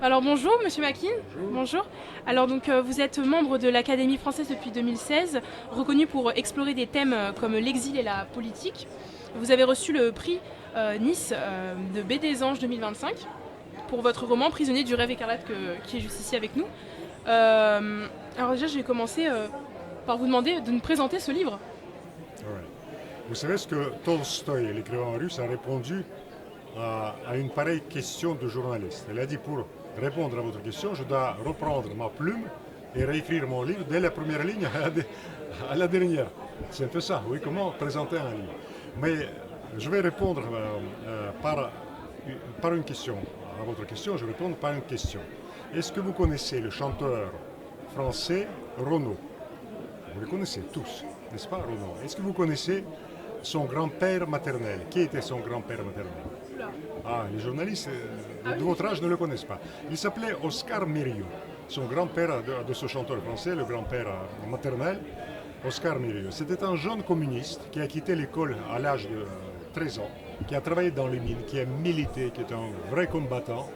Alors bonjour Monsieur Makin. Bonjour. Alors donc vous êtes membre de l'Académie française depuis 2016, reconnu pour explorer des thèmes comme l'exil et la politique. Vous avez reçu le prix Nice de Baie des Anges 2025 pour votre roman Prisonnier du rêve écarlate qui est juste ici avec nous. Alors déjà je vais commencer par vous demander de nous présenter ce livre. Ouais. Vous savez ce que Tolstoï, l'écrivain russe, a répondu à une pareille question de journaliste. Elle a dit, pour répondre à votre question, je dois reprendre ma plume et réécrire mon livre dès la première ligne à la dernière. C'est un peu ça, oui, comment présenter un livre. Mais je vais répondre par une question. À votre question, je vais répondre par une question. Est-ce que vous connaissez le chanteur français Renaud? Vous le connaissez tous, n'est-ce pas, Renaud? Est-ce que vous connaissez son grand-père maternel? Qui était son grand-père maternel? Ah, les journalistes de votre âge ne le connaissent pas. Il s'appelait Oscar Mirillo. Son grand-père de ce chanteur français, le grand-père maternel, Oscar Mirillo. C'était un jeune communiste qui a quitté l'école à l'âge de 13 ans, qui a travaillé dans les mines, qui a milité, qui est un vrai combattant.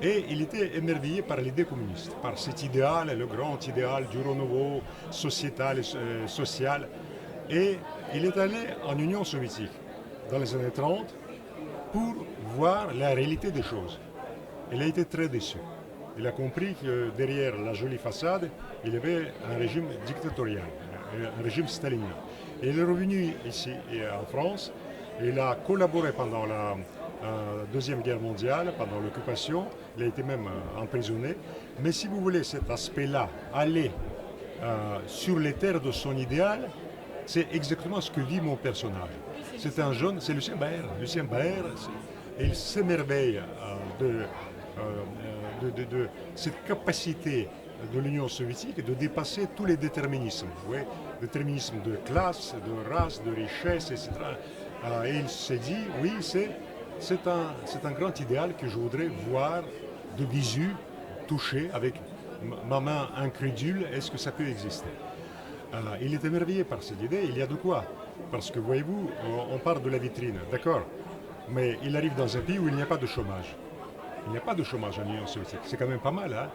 Et il était émerveillé par l'idée communiste, par cet idéal, le grand idéal du renouveau sociétal et social. Et il est allé en Union soviétique dans les années 30 pour voir la réalité des choses. Il a été très déçu. Il a compris que derrière la jolie façade, il y avait un régime dictatorial, un régime stalinien. Et il est revenu ici en France. Il a collaboré pendant la Deuxième Guerre mondiale, pendant l'occupation. Il a été même emprisonné. Mais si vous voulez cet aspect-là, aller sur les terres de son idéal, c'est exactement ce que vit mon personnage. C'est un jeune, c'est Lucien Baer. Lucien Baer, il s'émerveille de cette capacité de l'Union soviétique de dépasser tous les déterminismes. Oui, déterminisme de classe, de race, de richesse, etc. Et il s'est dit, oui, c'est un grand idéal que je voudrais voir de visu, toucher avec ma main incrédule, est-ce que ça peut exister? Il est émerveillé par cette idée, il y a de quoi. Parce que voyez-vous, on parle de la vitrine, d'accord, mais il arrive dans un pays où il n'y a pas de chômage. Il n'y a pas de chômage en Union soviétique, c'est quand même pas mal, hein?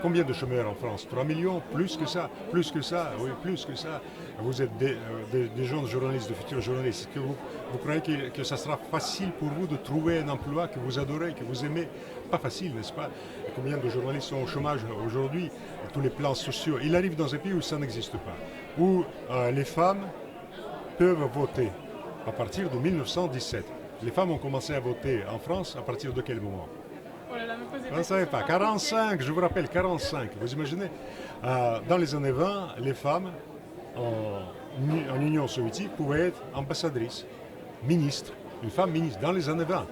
Combien de chômeurs en France? 3 millions? Plus que ça? Plus que ça? Oui, plus que ça. Vous êtes des jeunes journalistes, de futurs journalistes. Est-ce que vous croyez que ça sera facile pour vous de trouver un emploi que vous adorez, que vous aimez? Pas facile, n'est-ce pas? Combien de journalistes sont au chômage aujourd'hui? Tous les plans sociaux. Il arrive dans un pays où ça n'existe pas, où les femmes peuvent voter à partir de 1917. Les femmes ont commencé à voter en France à partir de quel moment? Vous ne savez pas. 45, je vous rappelle, 45. Vous imaginez? Dans les années 20, les femmes en Union soviétique pouvaient être ambassadrices, ministres. Une femme ministre dans les années 20.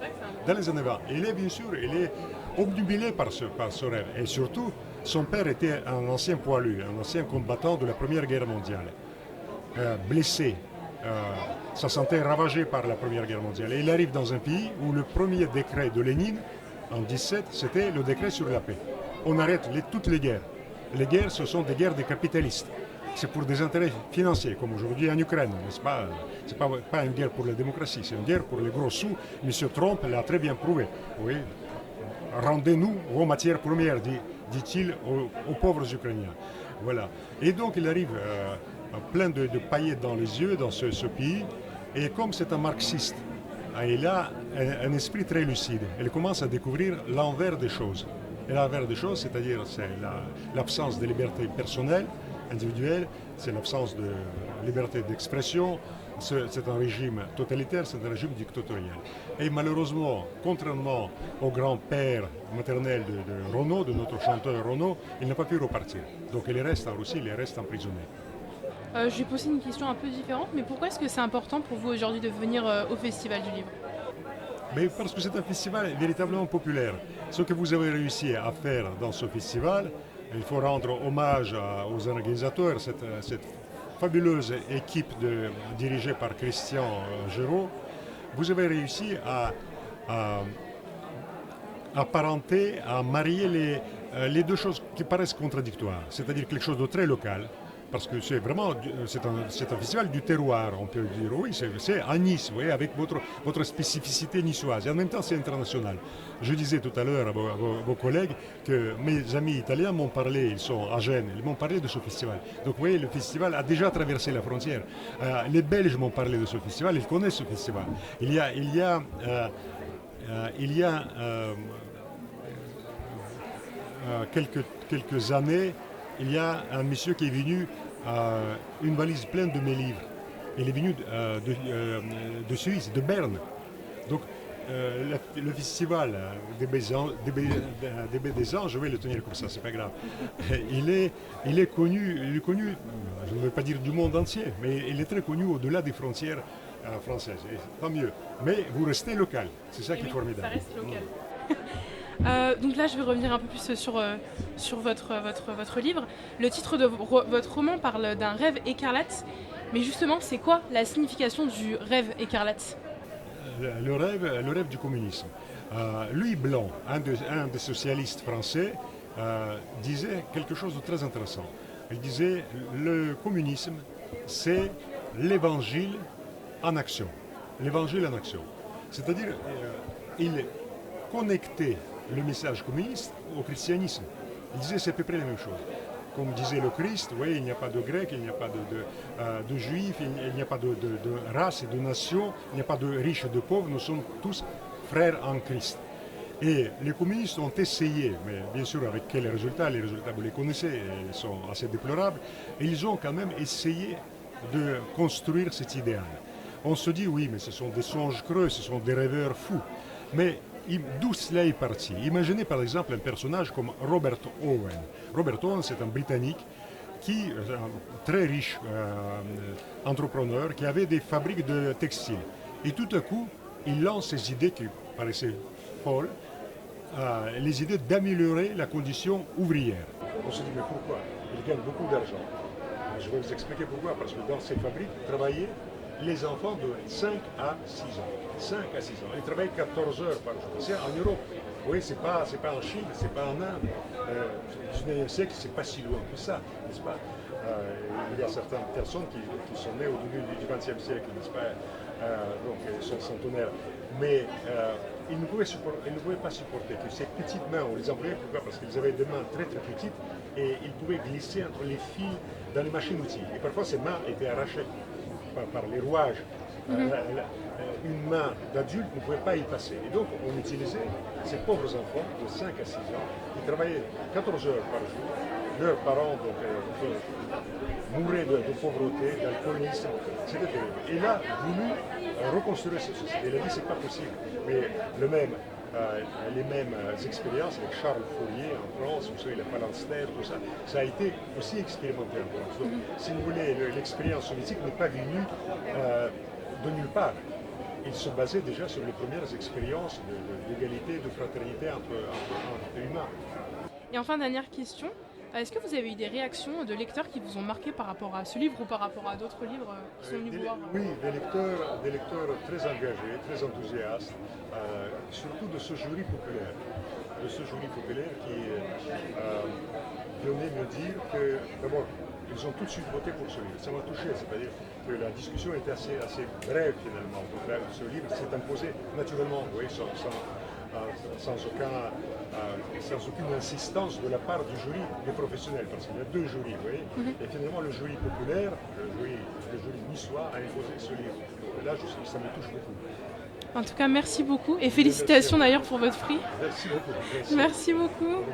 Dans les années 20. Il est bien sûr, il est obnubilé par ce rêve. Et surtout, son père était un ancien poilu, un ancien combattant de la Première Guerre mondiale. Blessé, sa santé ravagée par la Première Guerre mondiale. Et il arrive dans un pays où le premier décret de Lénine, en 17, c'était le décret sur la paix. On arrête toutes les guerres. Les guerres, ce sont des guerres des capitalistes. C'est pour des intérêts financiers, comme aujourd'hui en Ukraine, n'est-ce pas? C'est pas une guerre pour la démocratie, c'est une guerre pour les gros sous. M. Trump l'a très bien prouvé. Oui, rendez-nous vos matières premières, dit-il aux pauvres Ukrainiens. Voilà. Et donc il arrive plein de paillettes dans les yeux dans ce pays. Et comme c'est un marxiste, il a un esprit très lucide. Il commence à découvrir l'envers des choses. Et l'envers des choses, c'est-à-dire c'est l'absence de liberté personnelle, individuelle, c'est l'absence de liberté d'expression, c'est un régime totalitaire, c'est un régime dictatorial. Et malheureusement, contrairement au grand-père maternel de Renaud, de notre chanteur Renaud, il n'a pas pu repartir. Donc il reste en Russie, il reste emprisonné. Je vais poser une question un peu différente, mais pourquoi est-ce que c'est important pour vous aujourd'hui de venir au Festival du Livre? Mais parce que c'est un festival véritablement populaire. Ce que vous avez réussi à faire dans ce festival, il faut rendre hommage aux organisateurs, cette fabuleuse équipe dirigée par Christian Géraud. Vous avez réussi à apparenter, à marier les deux choses qui paraissent contradictoires, c'est-à-dire quelque chose de très local, parce que c'est vraiment, c'est un festival du terroir, on peut le dire. Oui, c'est à Nice, vous voyez, avec votre spécificité niçoise. Et en même temps, c'est international. Je disais tout à l'heure à vos collègues que mes amis italiens m'ont parlé, ils sont à Gênes, ils m'ont parlé de ce festival. Donc vous voyez, le festival a déjà traversé la frontière. Les Belges m'ont parlé de ce festival, ils connaissent ce festival. Il y a quelques années, il y a un monsieur qui est venu une valise pleine de mes livres. Il est venu de Suisse, de Berne. Donc le festival des Baies des Anges, je vais le tenir comme ça, c'est pas grave. Il est connu, je ne veux pas dire du monde entier, mais il est très connu au-delà des frontières françaises. Et tant mieux. Mais vous restez local, c'est ça qui est formidable. Ça reste local. Donc là, je vais revenir un peu plus sur votre livre. Le titre de votre roman parle d'un rêve écarlate. Mais justement, c'est quoi la signification du rêve écarlate ? Le rêve du communisme. Louis Blanc, un des socialistes français, disait quelque chose de très intéressant. Il disait le communisme, c'est l'évangile en action. L'évangile en action. C'est-à-dire, il connectait le message communiste au christianisme. Il disait c'est à peu près la même chose. Comme disait le Christ, oui, il n'y a pas de grec, il n'y a pas de juifs, il n'y a pas de race et de nation, il n'y a pas de riches et de pauvres, nous sommes tous frères en Christ. Et les communistes ont essayé, mais bien sûr avec quels résultats? Les résultats vous les connaissez, ils sont assez déplorables, et ils ont quand même essayé de construire cet idéal. On se dit oui, mais ce sont des songes creux, ce sont des rêveurs fous. Mais d'où cela est parti? Imaginez par exemple un personnage comme Robert Owen. Robert Owen, c'est un Britannique un très riche entrepreneur qui avait des fabriques de textiles. Et tout à coup, il lance ces idées qui paraissaient folles, les idées d'améliorer la condition ouvrière. On se dit mais pourquoi? Il gagne beaucoup d'argent. Je vais vous expliquer pourquoi. Parce que dans ces fabriques travaillaient les enfants de 5 à 6 ans. 5 à 6 ans. Ils travaillent 14 heures par jour. C'est en Europe. Oui, c'est pas en Chine, c'est pas en Inde. Du 19e siècle, c'est pas si loin que ça, n'est-ce pas? Il y a certaines personnes qui sont nées au début du 20e siècle, n'est-ce pas? Donc, ils sont centenaires. Mais ils ne pouvaient pas supporter que ces petites mains, on les employait pourquoi? Parce qu'ils avaient des mains très très petites et ils pouvaient glisser entre les fils dans les machines-outils. Et parfois, ces mains étaient arrachées par les rouages. Une main d'adulte ne pouvait pas y passer. Et donc on utilisait ces pauvres enfants de 5 à 6 ans qui travaillaient 14 heures par jour. Leurs parents mouraient de pauvreté, d'alcoolisme. C'était terrible. Et il a voulu reconstruire cette société. Il a dit c'est pas possible. Mais les mêmes expériences avec Charles Fourier en France, vous savez, la phalanstère, tout ça, ça a été aussi expérimenté en France. Donc, si vous voulez, l'expérience soviétique n'est pas venue de nulle part. Il se basait déjà sur les premières expériences d'égalité, de fraternité entre humains. Et enfin, dernière question, est-ce que vous avez eu des réactions de lecteurs qui vous ont marqué par rapport à ce livre ou par rapport à d'autres livres qui sont venus vous voir? Oui, des lecteurs très engagés, très enthousiastes, surtout de ce jury populaire. De ce jury populaire qui venait me dire que, d'abord, ils ont tout de suite voté pour ce livre. Ça m'a touché, c'est-à-dire que la discussion était assez brève finalement. Donc là, ce livre s'est imposé naturellement, oui, sans aucune insistance de la part du jury des professionnels, parce qu'il y a deux jurys, vous voyez. Et finalement, le jury populaire, le jury niçois a imposé ce livre. Et là, ça me touche beaucoup. En tout cas, merci beaucoup et félicitations d'ailleurs pour votre prix. Merci beaucoup. Merci beaucoup.